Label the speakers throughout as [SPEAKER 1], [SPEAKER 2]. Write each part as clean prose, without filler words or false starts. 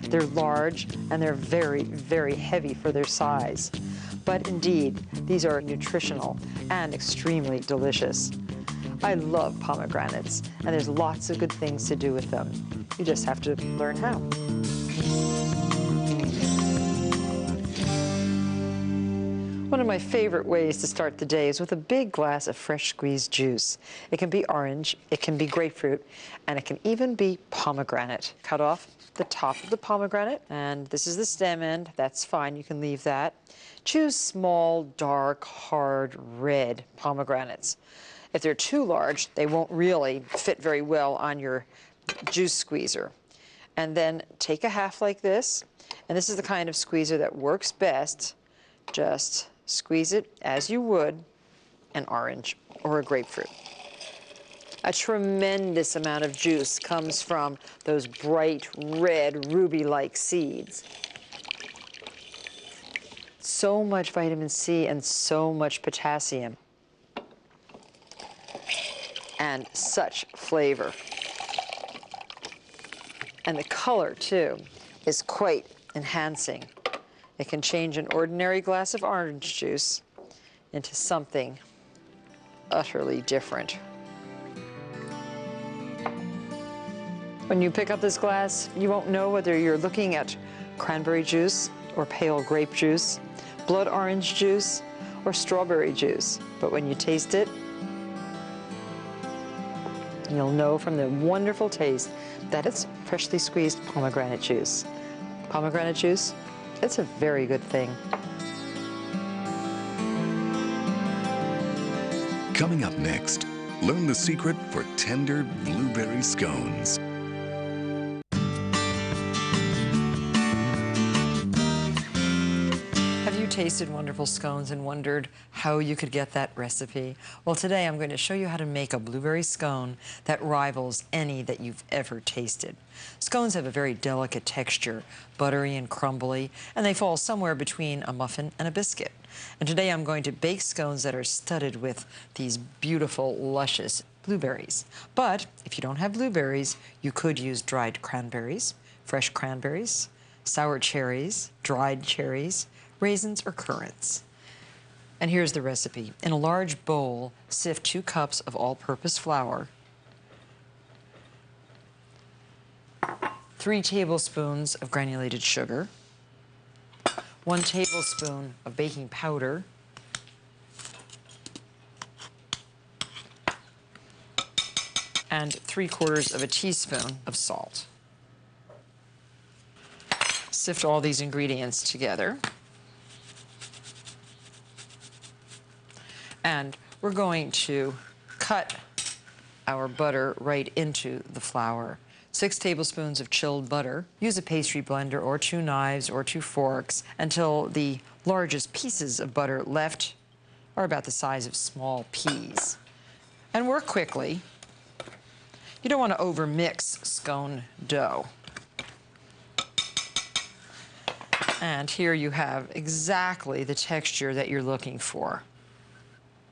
[SPEAKER 1] They're large and they're very, very heavy for their size. But indeed, these are nutritional and extremely delicious. I love pomegranates, and there's lots of good things to do with them. You just have to learn how. One of my favorite ways to start the day is with a big glass of fresh squeezed juice. It can be orange, it can be grapefruit, and it can even be pomegranate. Cut off the top of the pomegranate, and this is the stem end. That's fine, you can leave that. Choose small, dark, hard, red pomegranates. If they're too large, they won't really fit very well on your juice squeezer. And then take a half like this, and this is the kind of squeezer that works best. Just squeeze it as you would an orange or a grapefruit. A tremendous amount of juice comes from those bright red ruby-like seeds. So much vitamin C and so much potassium. And such flavor. And the color, too, is quite enhancing. It can change an ordinary glass of orange juice into something utterly different. When you pick up this glass, you won't know whether you're looking at cranberry juice or pale grape juice, blood orange juice, or strawberry juice. But when you taste it, you'll know from the wonderful taste that it's freshly squeezed pomegranate juice. Pomegranate juice, it's a very good thing.
[SPEAKER 2] Coming up next, learn the secret for tender blueberry scones.
[SPEAKER 1] Have you tasted wonderful scones and wondered how you could get that recipe? Well, today I'm going to show you how to make a blueberry scone that rivals any that you've ever tasted. Scones have a very delicate texture, buttery and crumbly, and they fall somewhere between a muffin and a biscuit. And today I'm going to bake scones that are studded with these beautiful, luscious blueberries. But if you don't have blueberries, you could use dried cranberries, fresh cranberries, sour cherries, dried cherries, raisins, or currants. And here's the recipe. In a large bowl, sift 2 cups of all-purpose flour, 3 tablespoons of granulated sugar, 1 tablespoon of baking powder, and 3/4 of a teaspoon of salt. Sift all these ingredients together. And we're going to cut our butter right into the flour. 6 tablespoons of chilled butter. Use a pastry blender or 2 knives or 2 forks until the largest pieces of butter left are about the size of small peas. And work quickly. You don't want to overmix scone dough. And here you have exactly the texture that you're looking for.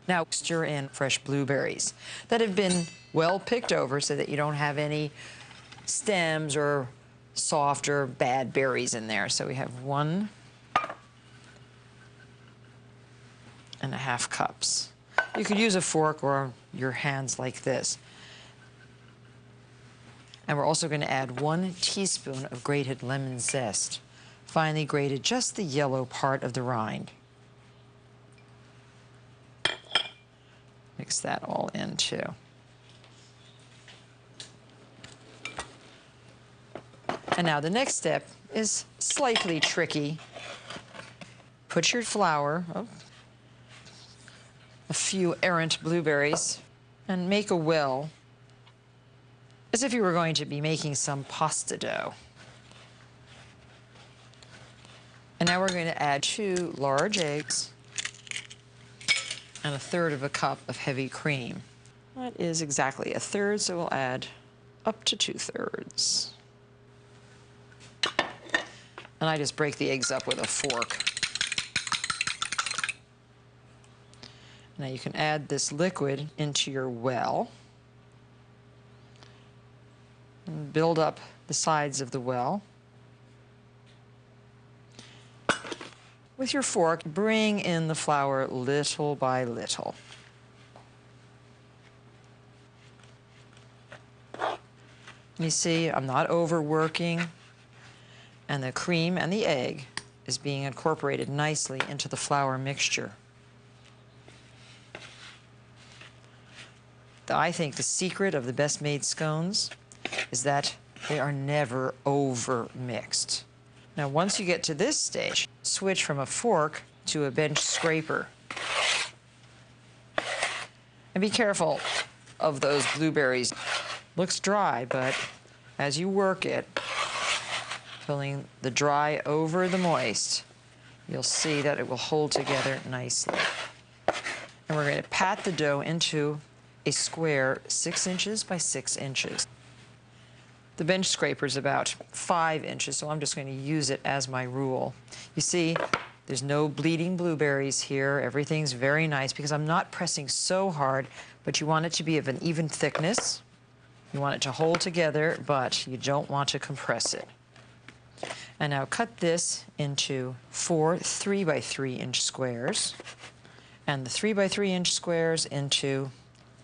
[SPEAKER 1] Now stir in fresh blueberries that have been well picked over so that you don't have any stems or soft or bad berries in there. So we have 1.5 cups. You could use a fork or your hands like this. And we're also going to add 1 teaspoon of grated lemon zest, finely grated just the yellow part of the rind. Mix that all in too. And now the next step is slightly tricky. Put your flour, a few errant blueberries, and make a well as if you were going to be making some pasta dough. And now we're going to add 2 large eggs and 1/3 cup of heavy cream. That is exactly 1/3, so we'll add up to 2/3. And I just break the eggs up with a fork. Now you can add this liquid into your well and build up the sides of the well. With your fork, bring in the flour little by little. You see, I'm not overworking, and the cream and the egg is being incorporated nicely into the flour mixture. I think the secret of the best made scones is that they are never over mixed. Now, once you get to this stage, switch from a fork to a bench scraper. And be careful of those blueberries. Looks dry, but as you work it, filling the dry over the moist, you'll see that it will hold together nicely. And we're going to pat the dough into a square 6 inches by 6 inches. The bench scraper is about 5 inches, so I'm just going to use it as my rule. You see, there's no bleeding blueberries here. Everything's very nice because I'm not pressing so hard, but you want it to be of an even thickness. You want it to hold together, but you don't want to compress it. And now cut this into 4 3 by 3 inch squares, and the 3 by 3 inch squares into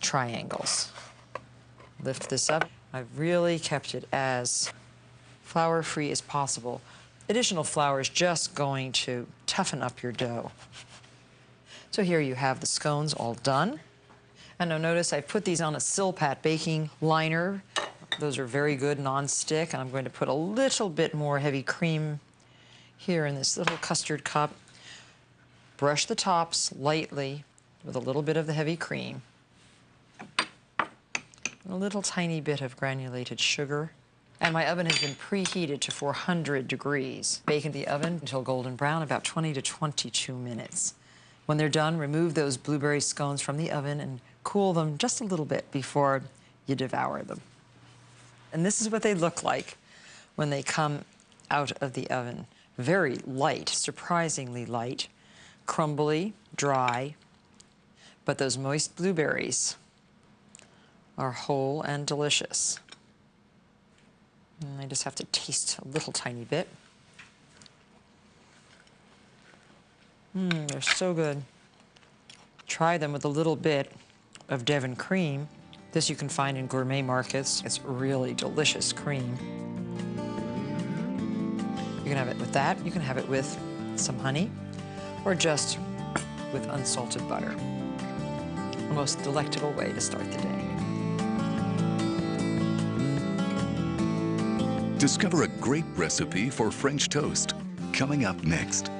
[SPEAKER 1] triangles. Lift this up. I've really kept it as flour-free as possible. Additional flour is just going to toughen up your dough. So here you have the scones all done. And now notice I put these on a Silpat baking liner. Those are very good non-stick, and I'm going to put a little bit more heavy cream here in this little custard cup. Brush the tops lightly with a little bit of the heavy cream. A little tiny bit of granulated sugar. And my oven has been preheated to 400 degrees. Bake in the oven until golden brown, about 20 to 22 minutes. When they're done, remove those blueberry scones from the oven and cool them just a little bit before you devour them. And this is what they look like when they come out of the oven. Very light, surprisingly light, crumbly, dry, but those moist blueberries are whole and delicious. And I just have to taste a little tiny bit. They're so good. Try them with a little bit of Devon cream. This you can find in gourmet markets. It's really delicious cream. You can have it with that. You can have it with some honey or just with unsalted butter. The most delectable way to start the day.
[SPEAKER 2] Discover a great recipe for French toast coming up next.